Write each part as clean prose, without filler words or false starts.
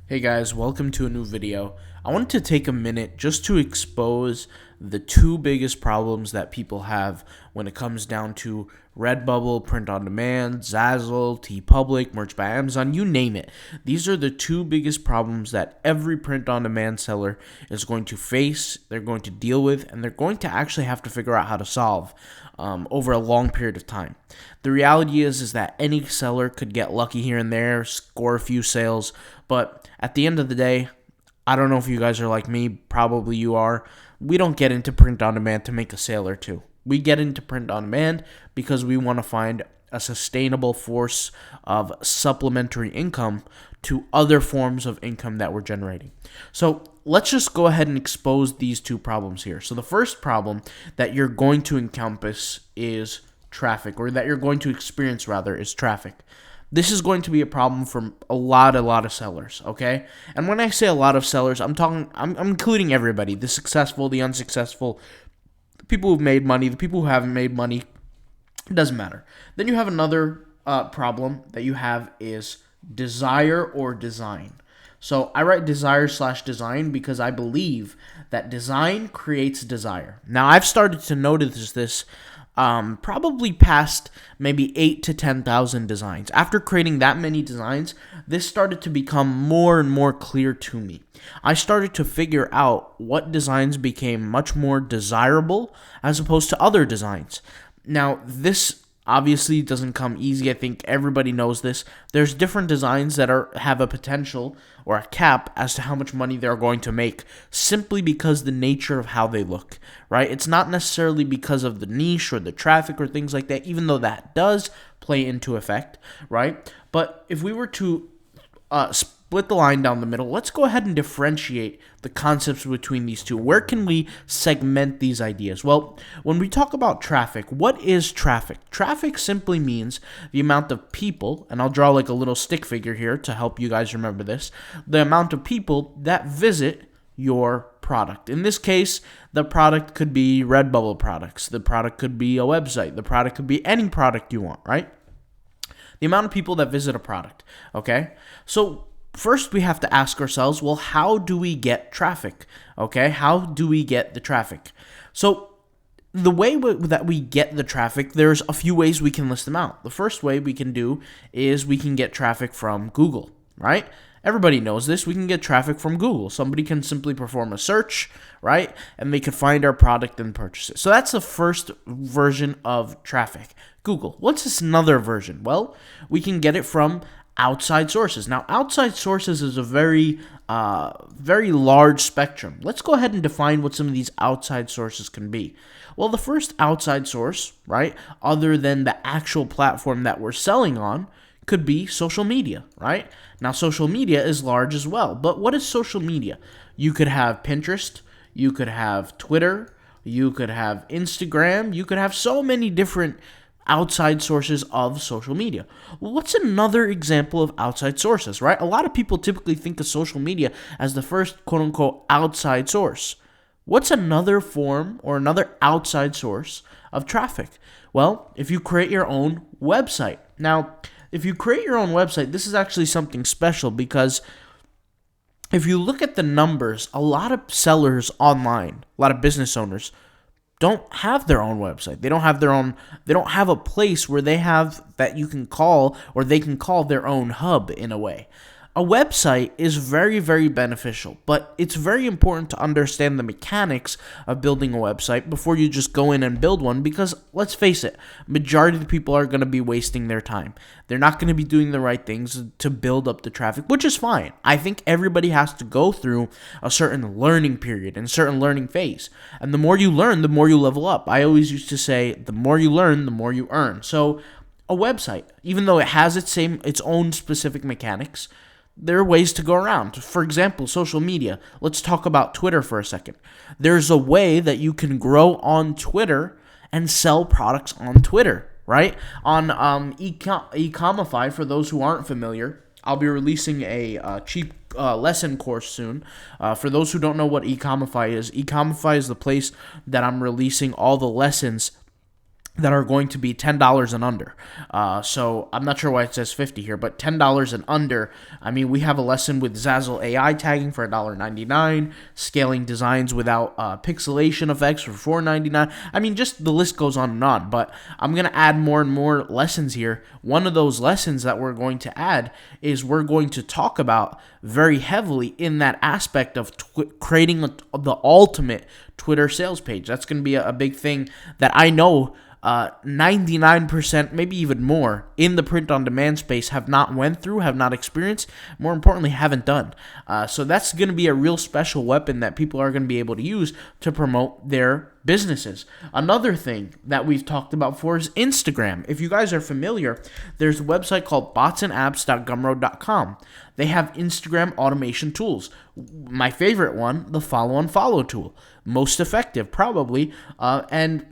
Hey guys, welcome to a new video. I wanted to take a minute just to expose the two biggest problems that people have when it comes down to Redbubble, print on demand, Zazzle, TeePublic, merch by Amazon, you name it. These are the two biggest problems that every print on demand seller is going to face, they're going to deal with, and they're going to actually have to figure out how to solve over a long period of time. The reality is that any seller could get lucky here and there, score a few sales, but at the end of the day, I don't know if you guys are like me, probably you are. We don't get into print on demand to make a sale or two. We get into print on demand because we want to find a sustainable force of supplementary income to other forms of income that we're generating. So let's just go ahead and expose these two problems here. So the first problem that you're going to encompass is traffic, or that you're going to experience rather, is traffic. This is going to be a problem for a lot of sellers, okay? And when I say a lot of sellers, I'm including everybody, the successful, the unsuccessful, the people who've made money, the people who haven't made money. It doesn't matter. Then you have another problem that you have is desire or design. So I write desire/design because I believe that design creates desire. Now I've started to notice this probably past maybe 8 to 10,000 designs. After creating that many designs, this started to become more and more clear to me. I started to figure out what designs became much more desirable as opposed to other designs. Now, this obviously doesn't come easy. I think everybody knows this. There's different designs that have a potential or a cap as to how much money they're going to make simply because the nature of how they look, right? It's not necessarily because of the niche or the traffic or things like that, even though that does play into effect, right? But if we were to split the line down the middle, let's go ahead and differentiate the concepts between these two. Where can we segment these ideas? Well, when we talk about traffic, what is traffic? Traffic simply means the amount of people, and I'll draw like a little stick figure here to help you guys remember this, the amount of people that visit your product. In this case, the product could be Redbubble products, the product could be a website, the product could be any product you want, right? The amount of people that visit a product, okay? So first we have to ask ourselves, well, how do we get traffic, okay? How do we get the traffic? So the way that we get the traffic, there's a few ways we can list them out. The first way we can do is we can get traffic from Google, right? Everybody knows this. We can get traffic from Google. Somebody can simply perform a search, right? And they could find our product and purchase it. So that's the first version of traffic. Google. What's this another version? Well, we can get it from outside sources. Now, outside sources is a very large spectrum. Let's go ahead and define what some of these outside sources can be. Well, the first outside source, right, other than the actual platform that we're selling on, could be social media, right? Now, social media is large as well, but what is social media? You could have Pinterest, you could have Twitter, you could have Instagram, you could have so many different outside sources of social media. Well, what's another example of outside sources, right? A lot of people typically think of social media as the first quote-unquote outside source. What's another form or another outside source of traffic? Well, if you create your own website. Now, if you create your own website, this is actually something special because if you look at the numbers, a lot of sellers online, a lot of business owners don't have their own website. They don't have a place where they have that you can call, or they can call their own hub in a way. A website is very, very beneficial, but it's very important to understand the mechanics of building a website before you just go in and build one, because let's face it, majority of the people are going to be wasting their time. They're not going to be doing the right things to build up the traffic, which is fine. I think everybody has to go through a certain learning period and a certain learning phase. And the more you learn, the more you level up. I always used to say, the more you learn, the more you earn. So a website, even though it has its own specific mechanics, there are ways to go around. For example, social media. Let's talk about Twitter for a second. There's a way that you can grow on Twitter and sell products on Twitter, right? On Ecomify, for those who aren't familiar, I'll be releasing a cheap lesson course soon. For those who don't know what Ecomify is the place that I'm releasing all the lessons that are going to be $10 and under. So I'm not sure why it says 50 here, but $10 and under. I mean, we have a lesson with Zazzle AI tagging for $1.99, scaling designs without pixelation effects for $4.99. I mean, just the list goes on and on, but I'm going to add more and more lessons here. One of those lessons that we're going to add is we're going to talk about very heavily in that aspect of creating the ultimate Twitter sales page. That's going to be a big thing that I know 99%, maybe even more, in the print-on-demand space have not went through, have not experienced, more importantly, haven't done. So that's going to be a real special weapon that people are going to be able to use to promote their businesses. Another thing that we've talked about before is Instagram. If you guys are familiar, there's a website called botsandapps.gumroad.com. They have Instagram automation tools. My favorite one, the follow and follow tool. Most effective, probably, and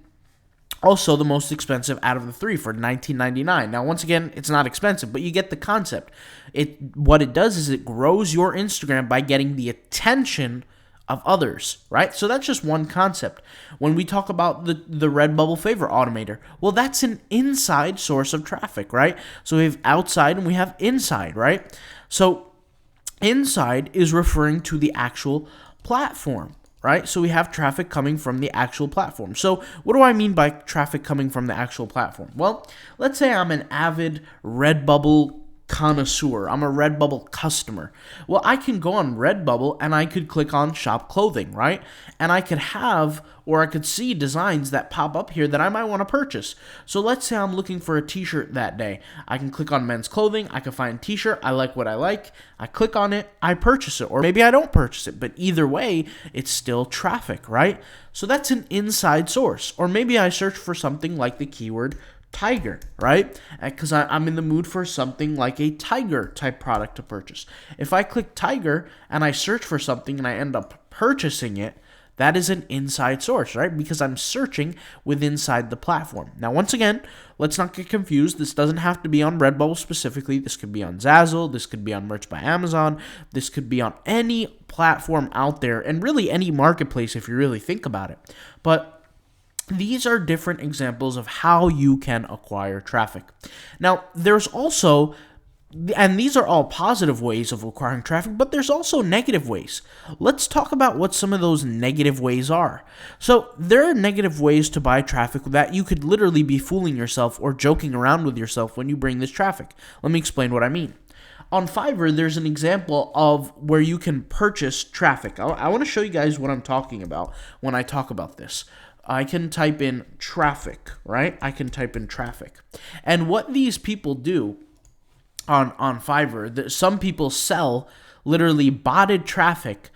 also the most expensive out of the three for $19.99. Now, once again, it's not expensive, but you get the concept. What it does is it grows your Instagram by getting the attention of others, right? So that's just one concept. When we talk about the Redbubble Favor Automator, well, that's an inside source of traffic, right? So we have outside and we have inside, right? So inside is referring to the actual platform, right? So we have traffic coming from the actual platform. So what do I mean by traffic coming from the actual platform? Well, let's say I'm an avid Redbubble connoisseur. I'm a Redbubble customer. Well, I can go on Redbubble and I could click on shop clothing, right? And I could have, or I could see designs that pop up here that I might want to purchase. So let's say I'm looking for a t-shirt that day. I can click on men's clothing. I can find t-shirt. I like what I like. I click on it. I purchase it. Or maybe I don't purchase it. But either way, it's still traffic, right? So that's an inside source. Or maybe I search for something like the keyword tiger, right? Because I'm in the mood for something like a tiger type product to purchase. If I click tiger and I search for something and I end up purchasing it, that is an inside source, right? Because I'm searching inside the platform. Now, once again, let's not get confused. This doesn't have to be on Redbubble specifically. This could be on Zazzle. This could be on Merch by Amazon. This could be on any platform out there, and really any marketplace if you really think about it. But these are different examples of how you can acquire traffic. Now, there's also, and these are all positive ways of acquiring traffic, but there's also negative ways. Let's talk about what some of those negative ways are. So there are negative ways to buy traffic that you could literally be fooling yourself or joking around with yourself when you bring this traffic. Let me explain what I mean. On Fiverr, there's an example of where you can purchase traffic. I want to show you guys what I'm talking about when I talk about this. I can type in traffic, right? I can type in traffic. And what these people do on Fiverr, some people sell literally botted traffic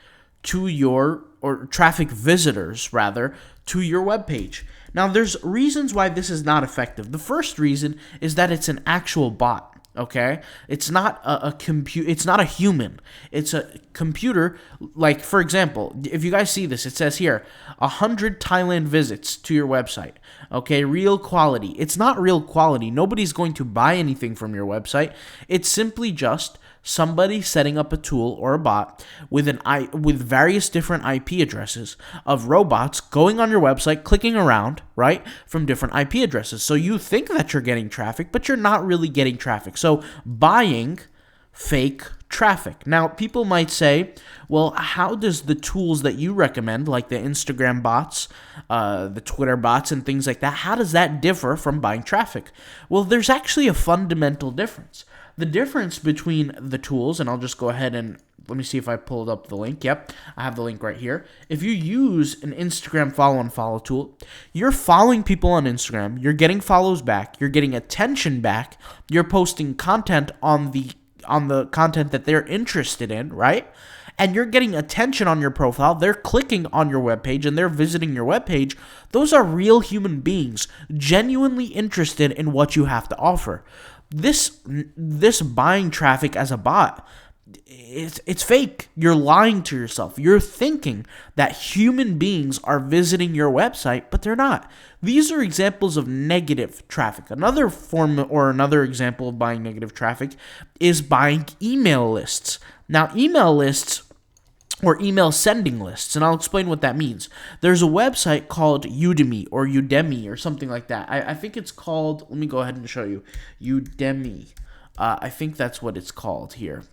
to your, or traffic visitors rather, to your webpage. Now, there's reasons why this is not effective. The first reason is that it's an actual bot. Okay, it's not it's not a human. It's a computer. Like, for example, if you guys see this, it says here 100 Thailand visits to your website. Okay, real quality. It's not real quality. Nobody's going to buy anything from your website. It's simply just somebody setting up a tool or a bot with various different IP addresses of robots going on your website, clicking around, right, from different IP addresses. So you think that you're getting traffic, but you're not really getting traffic. So buying fake traffic. Now, people might say, well, how does the tools that you recommend, like the Instagram bots, the Twitter bots, and things like that, how does that differ from buying traffic? Well, there's actually a fundamental difference. The difference between the tools, and I'll just go ahead and let me see if I pulled up the link. Yep, I have the link right here. If you use an Instagram follow and follow tool, you're following people on Instagram, you're getting follows back, you're getting attention back, you're posting content on the content that they're interested in, right? And you're getting attention on your profile, they're clicking on your webpage and they're visiting your webpage. Those are real human beings, genuinely interested in what you have to offer. This buying traffic as a bot, it's fake. You're lying to yourself. You're thinking that human beings are visiting your website, but they're not. These are examples of negative traffic. Another form or another example of buying negative traffic is buying email lists. Now, email lists or email sending lists, and I'll explain what that means. There's a website called Udemy or Udemy or something like that. I think it's called, let me go ahead and show you, Udemy. I think that's what it's called here.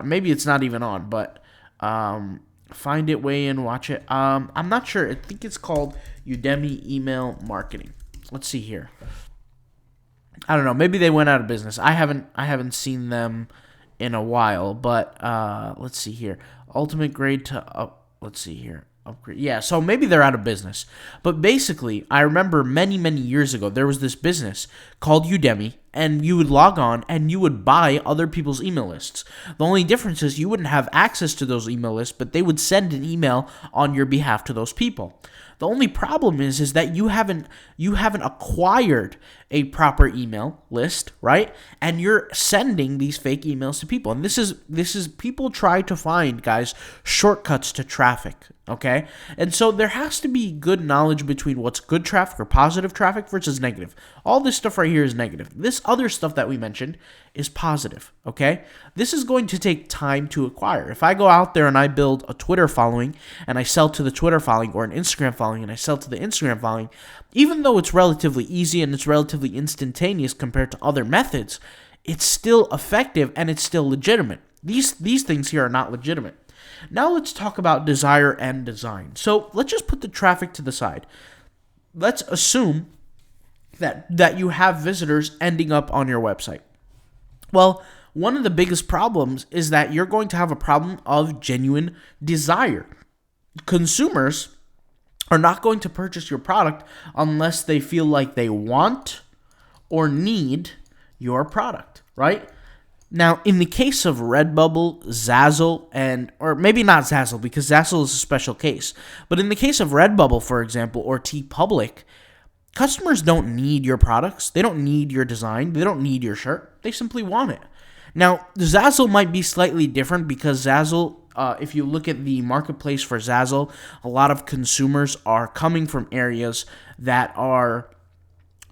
Maybe it's not even on, but find it, weigh in, watch it. I'm not sure. I think it's called Udemy Email Marketing. Let's see here. I don't know. Maybe they went out of business. I haven't seen them in a while, but let's see here. Ultimate grade to up. Let's see here. Upgrade. Yeah, so maybe they're out of business. But basically, I remember many, many years ago, there was this business called Udemy, and you would log on and you would buy other people's email lists. The only difference is you wouldn't have access to those email lists, but they would send an email on your behalf to those people. The only problem is that you haven't acquired a proper email list, right? And you're sending these fake emails to people. And this is people try to find, guys, shortcuts to traffic, okay? And so there has to be good knowledge between what's good traffic or positive traffic versus negative. All this stuff right here is negative. This other stuff that we mentioned is positive, okay? This is going to take time to acquire. If I go out there and I build a Twitter following and I sell to the Twitter following, or an Instagram following and I sell to the Instagram following, even though it's relatively easy and it's relatively instantaneous compared to other methods, it's still effective and it's still legitimate. These things here are not legitimate. Now let's talk about desire and design. So let's just put the traffic to the side. Let's assume that you have visitors ending up on your website. Well, one of the biggest problems is that you're going to have a problem of genuine desire. Consumers are not going to purchase your product unless they feel like they want or need your product, right? Now, in the case of Redbubble, Zazzle, or maybe not Zazzle, because Zazzle is a special case, but in the case of Redbubble, for example, or TeePublic, customers don't need your products. They don't need your design. They don't need your shirt. They simply want it. Now, Zazzle might be slightly different because Zazzle, if you look at the marketplace for Zazzle, a lot of consumers are coming from areas that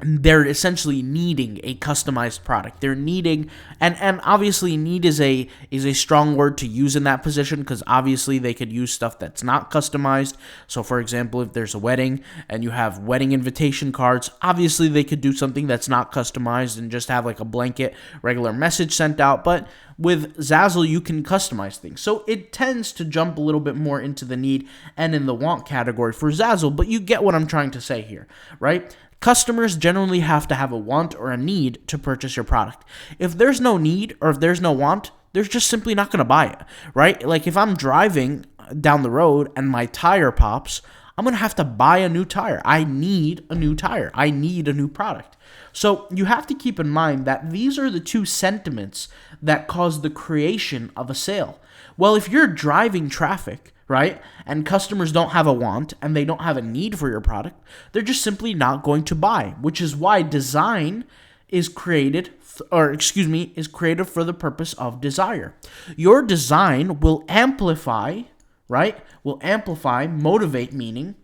they're essentially needing a customized product. They're needing, and obviously need is a strong word to use in that position, because obviously they could use stuff that's not customized. So for example, if there's a wedding and you have wedding invitation cards, obviously they could do something that's not customized and just have like a blanket regular message sent out. But with Zazzle, you can customize things. So it tends to jump a little bit more into the need and in the want category for Zazzle, but you get what I'm trying to say here, right? Customers generally have to have a want or a need to purchase your product. If there's no need or if there's no want, they're just simply not going to buy it, right? Like if I'm driving down the road and my tire pops, I'm going to have to buy a new tire. I need a new tire. I need a new product. So you have to keep in mind that these are the two sentiments that cause the creation of a sale. Well, if you're driving traffic, right, and customers don't have a want and they don't have a need for your product, they're just simply not going to buy, which is why design is created for the purpose of desire. Your design will amplify, right? Will amplify, motivate, meaning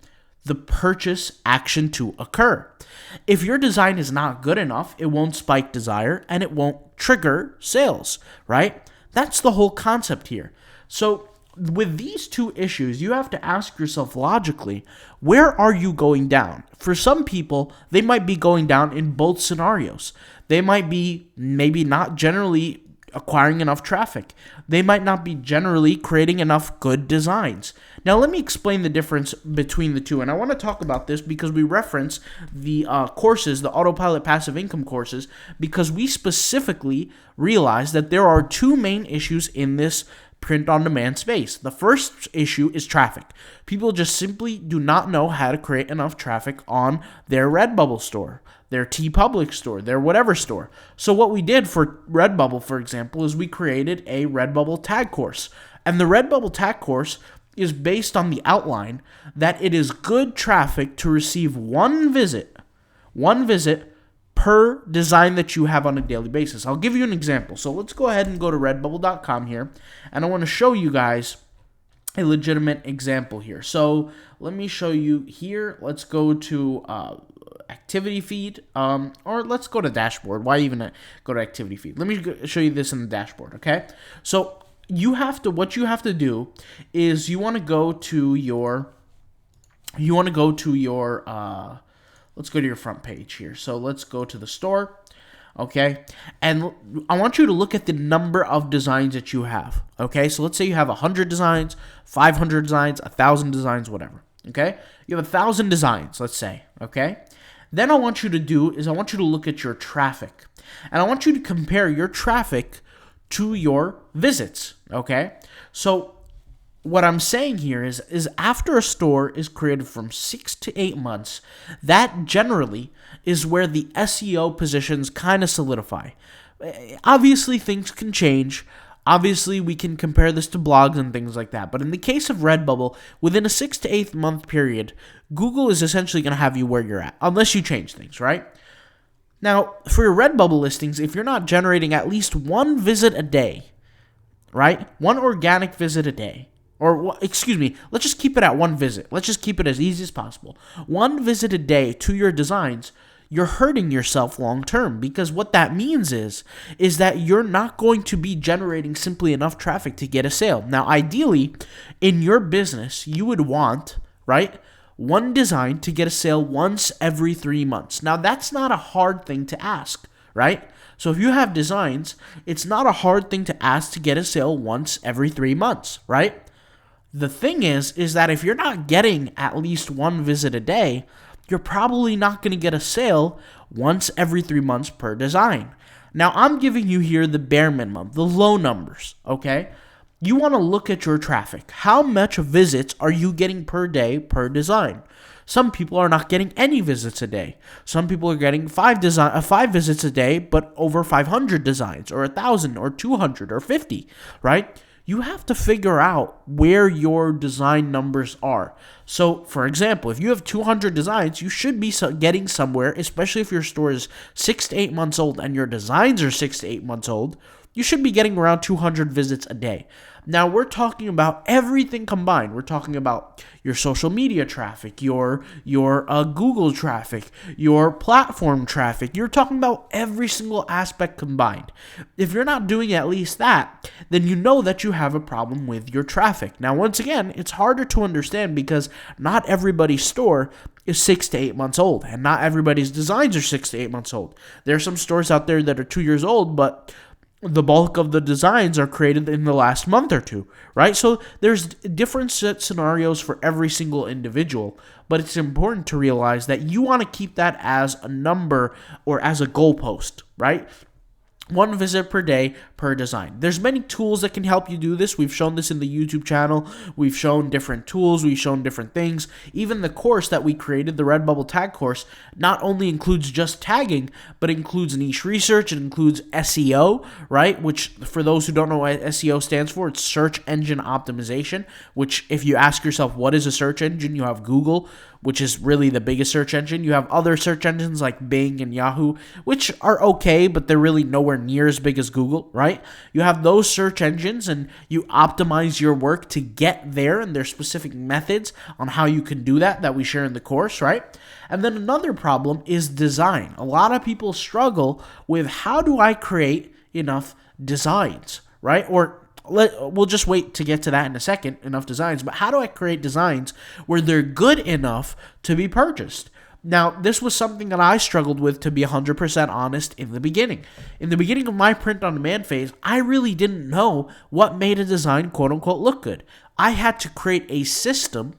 the purchase action to occur. If your design is not good enough, it won't spike desire and it won't trigger sales, right? That's the whole concept here. So with these two issues, you have to ask yourself logically, where are you going down? For some people, they might be going down in both scenarios. They might be maybe not generally acquiring enough traffic. They might not be generally creating enough good designs. Now, let me explain the difference between the two. And I want to talk about this because we reference the courses, the Autopilot Passive Income courses, because we specifically realize that there are two main issues in this print-on-demand space. The first issue is traffic. People just simply do not know how to create enough traffic on their Redbubble store, their TeePublic store, their whatever store. So what we did for Redbubble, for example, is we created a Redbubble tag course. And the Redbubble tag course is based on the outline that it is good traffic to receive one visit per design that you have on a daily basis. I'll give you an example. So let's go ahead and go to redbubble.com here, and I want to show you guys a legitimate example here. So let me show you here. Let's go to activity feed, or let's go to dashboard. Why even go to activity feed? Let me show you this in the dashboard, okay? So what you have to do is you want to go to your let's go to your front page here. So let's go to the store. Okay, and I want you to look at the number of designs that you have. Okay, so let's say you have 100 designs, 500 designs, 1,000 designs, whatever. Okay, you have 1,000 designs, let's say. Okay, then I want you to look at your traffic, and I want you to compare your traffic to your visits. Okay, so what I'm saying here is after a store is created from 6 to 8 months, that generally is where the SEO positions kind of solidify. Obviously, things can change. Obviously, we can compare this to blogs and things like that. But in the case of Redbubble, within a 6 to 8 month period, Google is essentially going to have you where you're at, unless you change things, right? Now, for your Redbubble listings, if you're not generating at least one visit a day, right? One organic visit a day. Or, excuse me, let's just keep it at one visit. Let's just keep it as easy as possible. One visit a day to your designs, you're hurting yourself long term, because what that means is that you're not going to be generating simply enough traffic to get a sale. Now, ideally, in your business, you would want, right, one design to get a sale once every 3 months. Now, that's not a hard thing to ask, right? So if you have designs, it's not a hard thing to ask to get a sale once every 3 months, right? The thing is that if you're not getting at least one visit a day, you're probably not going to get a sale once every 3 months per design. Now, I'm giving you here the bare minimum, the low numbers, okay? You want to look at your traffic. How much visits are you getting per day per design? Some people are not getting any visits a day. Some people are getting 5 visits a day, but over 500 designs, or 1,000, or 200, or 50, right? You have to figure out where your design numbers are. So, for example, if you have 200 designs, you should be getting somewhere, especially if your store is 6 to 8 months old and your designs are 6 to 8 months old, you should be getting around 200 visits a day. Now, we're talking about everything combined. We're talking about your social media traffic, your Google traffic, your platform traffic. You're talking about every single aspect combined. If you're not doing at least that, then you know that you have a problem with your traffic. Now, once again, it's harder to understand because not everybody's store is 6 to 8 months old, and not everybody's designs are 6 to 8 months old. There are some stores out there that are 2 years old, but the bulk of the designs are created in the last month or two, right? So there's different scenarios for every single individual, but it's important to realize that you want to keep that as a number or as a goalpost, right? One visit per day per design. There's many tools that can help you do this. We've shown this in the YouTube channel. We've shown different tools. We've shown different things. Even the course that we created, the Redbubble tag course, not only includes just tagging, but includes niche research. It includes SEO, right? Which, for those who don't know what SEO stands for, it's search engine optimization, which if you ask yourself, what is a search engine? You have Google, which is really the biggest search engine. You have other search engines like Bing and Yahoo, which are okay, but they're really nowhere near as big as Google, right? You have those search engines, and you optimize your work to get there, and there's specific methods on how you can do that we share in the course, right? And then another problem is design. A lot of people struggle with, how do I create enough designs, right? We'll just wait to get to that in a second, enough designs, but how do I create designs where they're good enough to be purchased? Now, this was something that I struggled with, to be 100% honest, in the beginning. In the beginning of my print-on-demand phase, I really didn't know what made a design quote-unquote look good. I had to create a system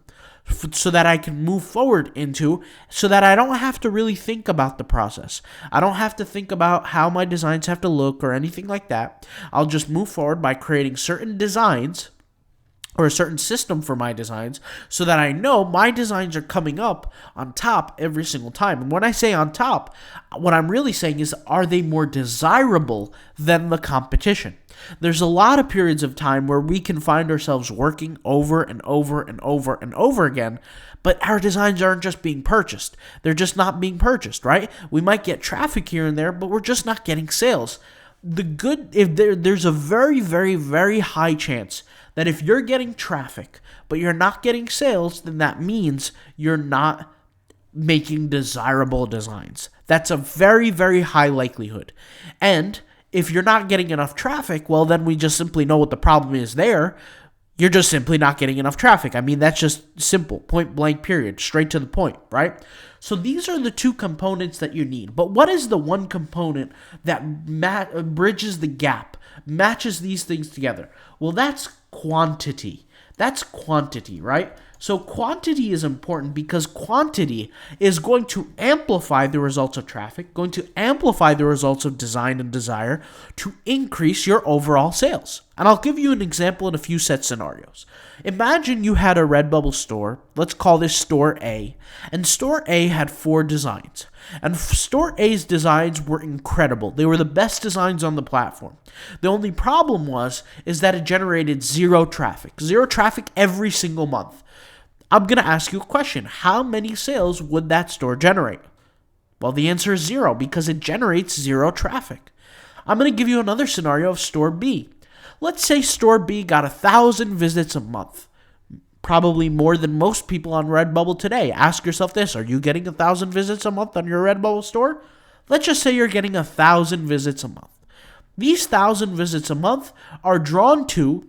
so that I can move forward into, so that I don't have to really think about the process. I don't have to think about how my designs have to look or anything like that. I'll just move forward by creating certain designs or a certain system for my designs, so that I know my designs are coming up on top every single time. And when I say on top, what I'm really saying is, are they more desirable than the competition? There's a lot of periods of time where we can find ourselves working over and over and over and over again, but our designs aren't just being purchased. They're just not being purchased, right? We might get traffic here and there, but we're just not getting sales. There's a very, very, very high chance that if you're getting traffic, but you're not getting sales, then that means you're not making desirable designs. That's a very, very high likelihood. And If you're not getting enough traffic, well, then we just simply know what the problem is there. You're just simply not getting enough traffic. I mean, that's just simple, point blank, period, straight to the point, right? So these are the two components that you need. But what is the one component that bridges the gap, matches these things together? Well, that's quantity. That's quantity, right? So quantity is important because quantity is going to amplify the results of traffic, going to amplify the results of design and desire to increase your overall sales. And I'll give you an example in a few set scenarios. Imagine you had a Redbubble store. Let's call this Store A. And Store A had 4 designs. And Store A's designs were incredible. They were the best designs on the platform. The only problem is that it generated zero traffic. Zero traffic every single month. I'm going to ask you a question. How many sales would that store generate? Well, the answer is 0 because it generates zero traffic. I'm going to give you another scenario of Store B. Let's say Store B got 1,000 visits a month. Probably more than most people on Redbubble today. Ask yourself this. Are you getting 1,000 visits a month on your Redbubble store? Let's just say you're getting 1,000 visits a month. These 1,000 visits a month are drawn to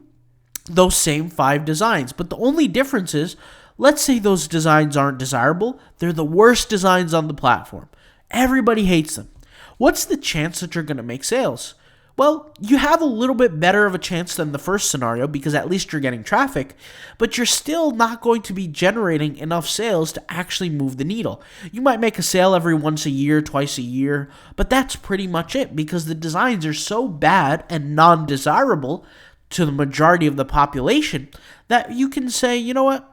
those same 5 designs. But the only difference is, let's say those designs aren't desirable. They're the worst designs on the platform. Everybody hates them. What's the chance that you're going to make sales? Well, you have a little bit better of a chance than the first scenario because at least you're getting traffic, but you're still not going to be generating enough sales to actually move the needle. You might make a sale every once a year, twice a year, but that's pretty much it because the designs are so bad and non-desirable to the majority of the population that you can say, you know what?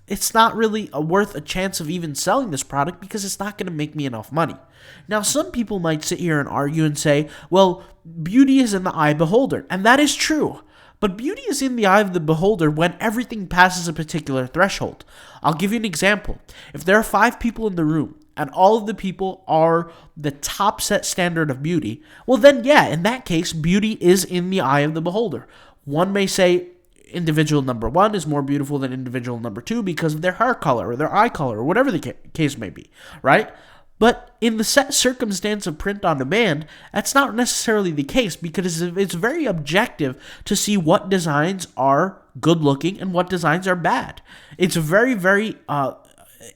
It's not really worth a chance of even selling this product because it's not going to make me enough money. Now, some people might sit here and argue and say, well, beauty is in the eye of the beholder. And that is true. But beauty is in the eye of the beholder when everything passes a particular threshold. I'll give you an example. If there are 5 people in the room and all of the people are the top set standard of beauty, well then, yeah, in that case, beauty is in the eye of the beholder. One may say, individual number 1 is more beautiful than individual number 2 because of their hair color or their eye color or whatever the case may be, right? But in the set circumstance of print on demand, that's not necessarily the case because it's very objective to see what designs are good looking and what designs are bad. It's very, very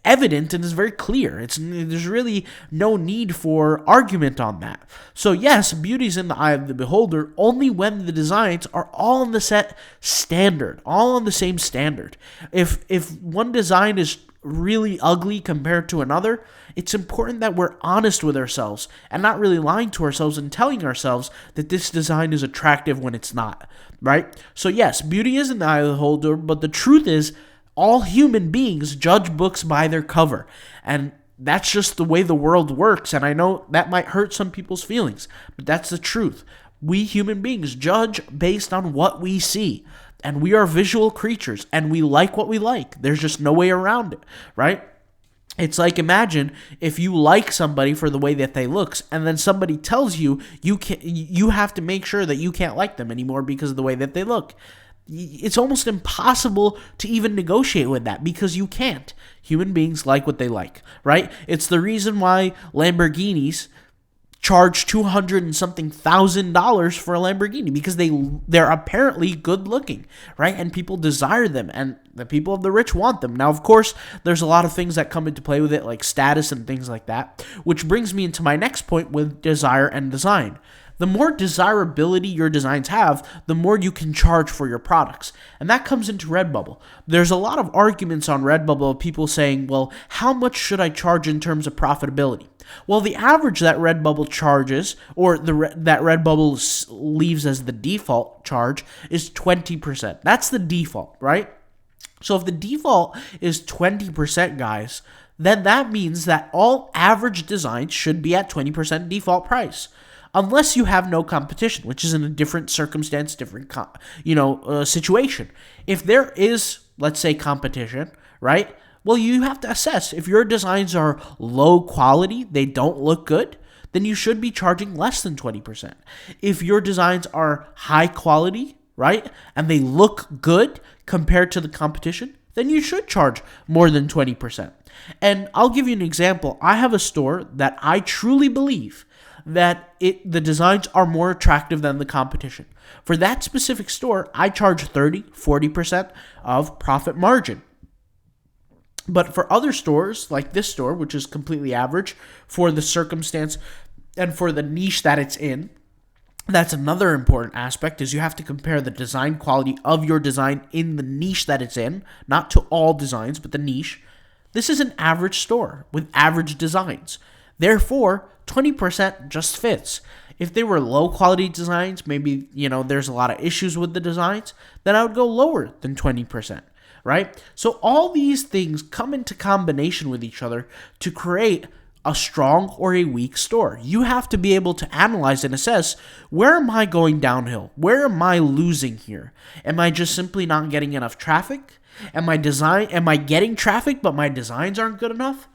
evident and is very clear. There's really no need for argument on that. So yes, beauty's in the eye of the beholder only when the designs are all on the set standard, all on the same standard. If one design is really ugly compared to another, it's important that we're honest with ourselves and not really lying to ourselves and telling ourselves that this design is attractive when it's not, right? So yes, beauty is in the eye of the beholder, but the truth is all human beings judge books by their cover. And that's just the way the world works. And I know that might hurt some people's feelings, but that's the truth. We human beings judge based on what we see. And we are visual creatures, and we like what we like. There's just no way around it, right? It's like, imagine if you like somebody for the way that they look, and then somebody tells you you have to make sure that you can't like them anymore because of the way that they look. It's almost impossible to even negotiate with that because you can't. Human beings like what they like, right? It's the reason why Lamborghinis charge $200 and something thousand for a Lamborghini because they're apparently good looking, right? And people desire them, and the people of the rich want them. Now, of course, there's a lot of things that come into play with it, like status and things like that, which brings me into my next point with desire and design. The more desirability your designs have, the more you can charge for your products. And that comes into Redbubble. There's a lot of arguments on Redbubble of people saying, well, how much should I charge in terms of profitability? Well, the average that Redbubble charges, or that Redbubble leaves as the default charge, is 20%. That's the default, right? So if the default is 20%, guys, then that means that all average designs should be at 20% default price. Unless you have no competition, which is in a different circumstance, different situation. If there is, let's say, competition, right? Well, you have to assess. If your designs are low quality, they don't look good, then you should be charging less than 20%. If your designs are high quality, right, and they look good compared to the competition, then you should charge more than 20%. And I'll give you an example. I have a store that I truly believe that the designs are more attractive than the competition. For that specific store, I charge 30-40% of profit margin. But for other stores, like this store, which is completely average for the circumstance and for the niche that it's in, that's another important aspect, is you have to compare the design quality of your design in the niche that it's in, not to all designs, but the niche. This is an average store with average designs. Therefore, 20% just fits. If they were low quality designs, maybe, there's a lot of issues with the designs, then I would go lower than 20%, right? So all these things come into combination with each other to create a strong or a weak store. You have to be able to analyze and assess, where am I going downhill? Where am I losing here? Am I just simply not getting enough traffic? Am I getting traffic but my designs aren't good enough?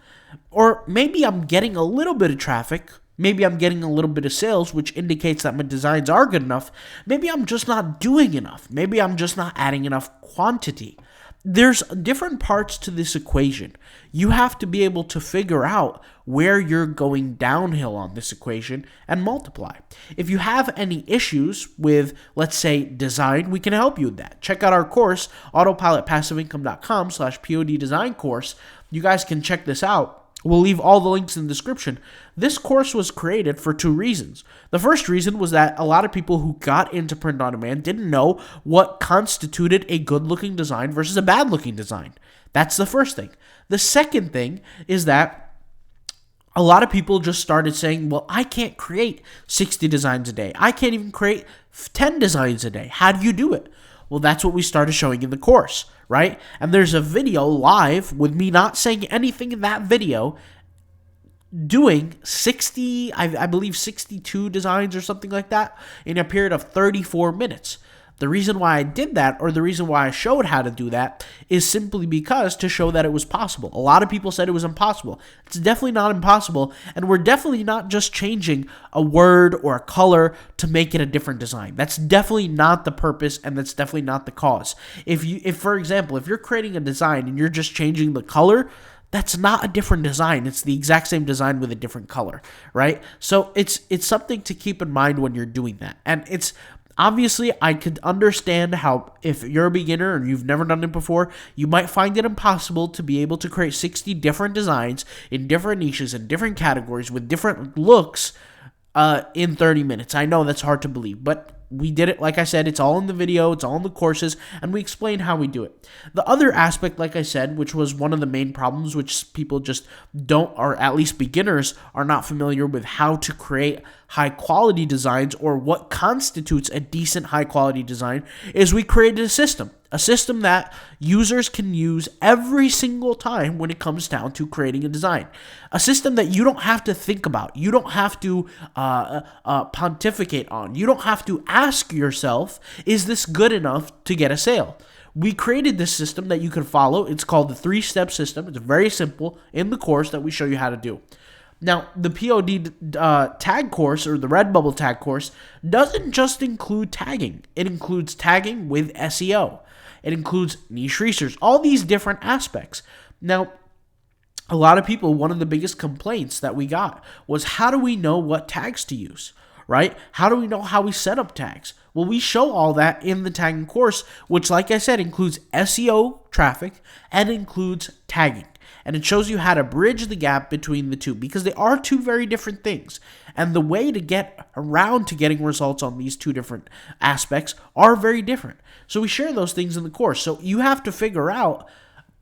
Or maybe I'm getting a little bit of traffic, maybe I'm getting a little bit of sales, which indicates that my designs are good enough. Maybe I'm just not doing enough. Maybe I'm just not adding enough quantity. There's different parts to this equation. You have to be able to figure out where you're going downhill on this equation and multiply. If you have any issues with, let's say, design, we can help you with that. Check out our course, autopilotpassiveincome.com/POD design course. You guys can check this out. We'll leave all the links in the description. This course was created for two reasons. The first reason was that a lot of people who got into print on demand didn't know what constituted a good-looking design versus a bad-looking design. That's the first thing. The second thing is that a lot of people just started saying, well, I can't create 60 designs a day. I can't even create 10 designs a day. How do you do it? Well, that's what we started showing in the course, right? And there's a video live with me not saying anything in that video, doing 60, I believe 62 designs or something like that in a period of 34 minutes. The reason why I did that, or the reason why I showed how to do that, is simply because to show that it was possible. A lot of people said it was impossible. It's definitely not impossible, and we're definitely not just changing a word or a color to make it a different design. That's definitely not the purpose, and that's definitely not the cause. If for example, if you're creating a design and you're just changing the color, that's not a different design. It's the exact same design with a different color, right? So it's something to keep in mind when you're doing that. And it's obviously, I could understand how, if you're a beginner and you've never done it before, you might find it impossible to be able to create 60 different designs in different niches and different categories with different looks in 30 minutes. I know that's hard to believe, but we did it. Like I said, it's all in the video, it's all in the courses, and we explain how we do it. The other aspect, like I said, which was one of the main problems, which people just don't, or at least beginners are not familiar with, how to create high quality designs or what constitutes a decent high quality design, is we created a system that users can use every single time when it comes down to creating a design. A system that you don't have to think about. You don't have to pontificate on. You don't have to ask yourself, is this good enough to get a sale? We created this system that you can follow. It's called the 3-step system. It's very simple in the course that we show you how to do. Now, the POD tag course, or the Redbubble tag course, doesn't just include tagging. It includes tagging with SEO. It includes niche research, all these different aspects. Now, a lot of people, one of the biggest complaints that we got was, how do we know what tags to use, right? How do we know how we set up tags? Well, we show all that in the tagging course, which, like I said, includes SEO traffic and includes tagging. And it shows you how to bridge the gap between the two, because they are two very different things. And the way to get around to getting results on these two different aspects are very different. So we share those things in the course. So you have to figure out,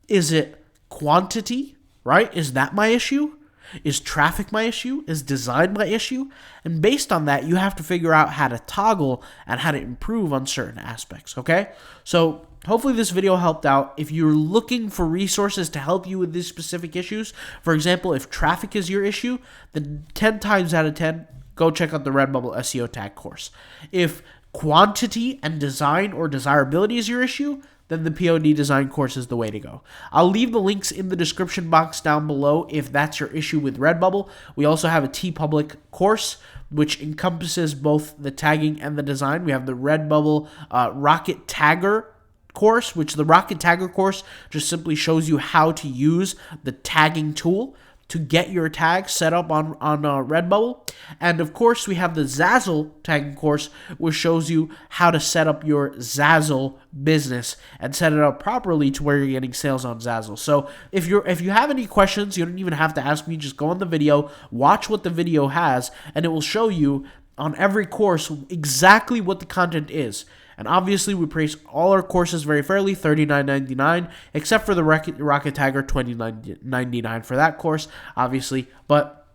is it quantity, right? Is that my issue? Is traffic my issue? Is design my issue? And based on that, you have to figure out how to toggle and how to improve on certain aspects, okay? So hopefully this video helped out. If you're looking for resources to help you with these specific issues, for example, if traffic is your issue, then 10 times out of 10, go check out the Redbubble SEO tag course. If quantity and design or desirability is your issue, then the POD design course is the way to go. I'll leave the links in the description box down below if that's your issue with Redbubble. We also have a TeePublic course, which encompasses both the tagging and the design. We have the Redbubble Rocket Tagger course, which the Rocket Tagger course just simply shows you how to use the tagging tool. to get your tag set up on Redbubble. And of course, we have the Zazzle tagging course, which shows you how to set up your Zazzle business and set it up properly to where you're getting sales on Zazzle. So if you have any questions, you don't even have to ask me. Just go on the video, watch what the video has, and it will show you on every course exactly what the content is. And obviously, we price all our courses very fairly, $39.99, except for the Rocket Tagger, $29.99 for that course, obviously. But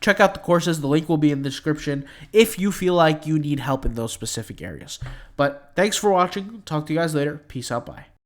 check out the courses. The link will be in the description if you feel like you need help in those specific areas. But thanks for watching. Talk to you guys later. Peace out. Bye.